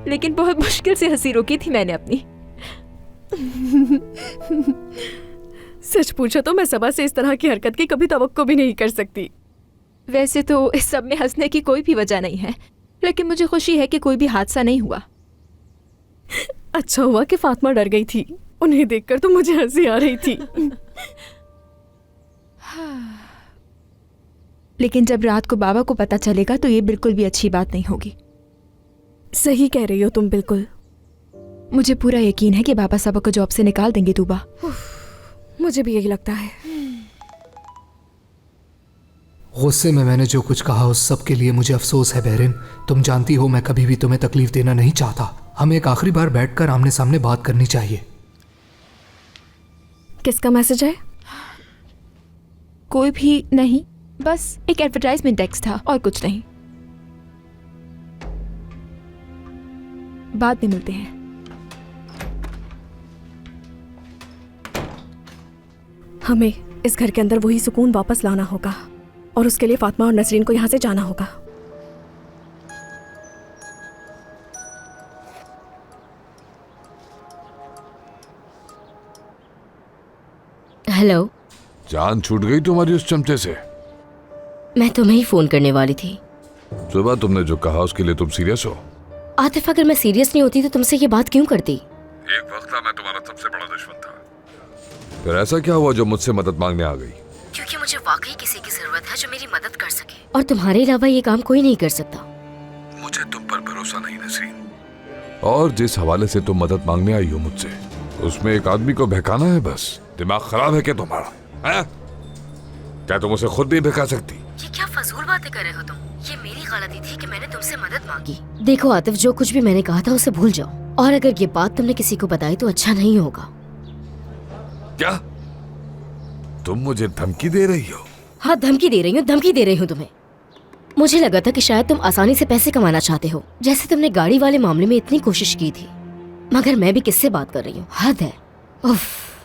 लेकिन बहुत मुश्किल से हंसी रोकी थी मैंने अपनी। सच पूछो तो मैं सबा से इस तरह की हरकत की कभी तवक्को भी नहीं कर सकती। वैसे तो इस सब में हंसने की कोई भी वजह नहीं है, लेकिन मुझे खुशी है कि कोई भी हादसा नहीं हुआ। अच्छा हुआ कि फातिमा डर गई थी, उन्हें देखकर तो मुझे हंसी आ रही थी। लेकिन जब रात को बाबा को पता चलेगा तो ये बिल्कुल भी अच्छी बात नहीं होगी। सही कह रही हो तुम बिल्कुल। मुझे पूरा यकीन है कि बाबा सबा को जॉब से निकाल देंगे तूबा। मुझे भी यही लगता है। गुस्से में मैंने जो कुछ कहा उस सब के लिए मुझे अफसोस है बहरीन। तुम जानती हो मैं कभी भी तुम्हें तकलीफ देना नहीं चाहता। हमें एक आखिरी बार बैठकर आमने सामने बात करनी चाहिए। किसका मैसेज है? कोई भी नहीं, बस एक एडवर्टाइजमेंट टेक्स्ट था और कुछ नहीं। बाद में मिलते हैं। हमें इस घर के अंदर वही सुकून वापस लाना होगा और उसके लिए फातिमा और नसरीन को यहाँ से जाना होगा। हेलो। जान छूट गई तुम्हारी उस चमचे से। मैं तुम्हें ही फोन करने वाली थी। सुबह तुमने जो कहा उसके लिए तुम सीरियस हो? आतिफ, अगर मैं सीरियस नहीं होती तो तुमसे ये बात क्यों करती? एक वक्त था मैं तुम्हारा सबसे बड़ा दुश्मन था। फिर ऐसा क्या हुआ जो मुझसे मदद मांगने आ गई? क्योंकि मुझे वाकई किसी की जरूरत है जो मेरी मदद कर सके, और तुम्हारे अलावा ये काम कोई नहीं कर सकता। मुझे तुम पर भरोसा नहीं नसरीन। और जिस हवाले से तुम मदद मांगने आई हो मुझसे, उसमें एक आदमी को बहकाना है बस। दिमाग खराब है क्या तुम्हारा? है? क्या तुम उसे खुद नहीं बहका सकती? ये क्या फजूल बातें कर रहे हो तुम? ये मेरी गलती थी कि मैंने तुमसे मदद मांगी। देखो आतिफ, जो कुछ भी मैंने कहा था उसे भूल जाओ, और अगर ये बात तुमने किसी को बताई तो अच्छा नहीं होगा। क्या तुम मुझे धमकी दे रही हो? हाँ, धमकी दे रही हूँ, धमकी दे रही हूँ तुम्हें। मुझे लगा था कि शायद तुम आसानी से पैसे कमाना चाहते हो, जैसे तुमने गाड़ी वाले मामले में इतनी कोशिश की थी। मगर मैं भी किससे बात कर रही हूँ? हद है। उफ।